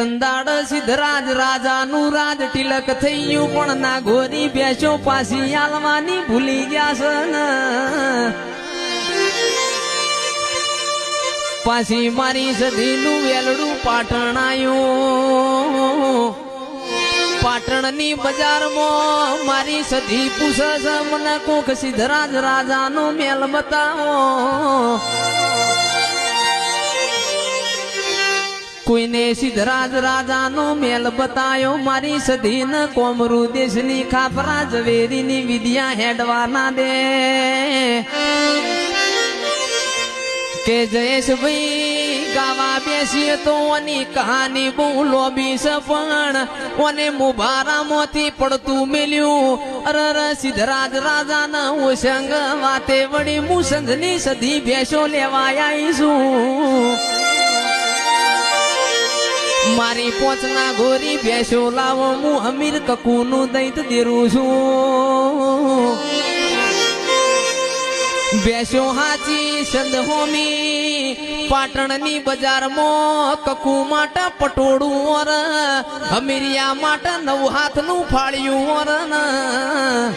તંદાડ સિદ્ધરાજ રાજાનું રાજ તિલક થયું પણ ના ગોરી બેસો પાછી આલવાની ભૂલી ગયા છે ને પાછી મારી સધીનું વેલડું પાટણ આયું પાટણની બજારમાં મારી સધી પૂછે છે મને કોક સિદ્ધરાજ રાજાનો મેલ બતાવો કોઈને સિદ્ધરાજ રાજાનો મેલ બતાયો મારી સધીન કોમરૂ દેશની ખાપરા ઝવેરીની વિદ્યા હેડવાના દે કે જયેશભાઈ ગાવા બેસીએ તો ઓની કહાની બહુ લોબી છે પણ ઓને મુભારામાંથી પડતું મેલ્યું અરર સિદ્ધરાજ રાજાના ઓસંગ વાતે વળી હું સંઘની સધી ભેંસો લેવા આવીશું મારી પોચના ગોરી ભેંસો લાવો હું અમીર કકુનું દૈત દેરું છું ભેંસો હાચી સંધહોમી પાટણની બજારમાં કકુ માટે પટોળું ઓર અમીરિયા માટે 9 હાથનું ફાળ્યું ઓર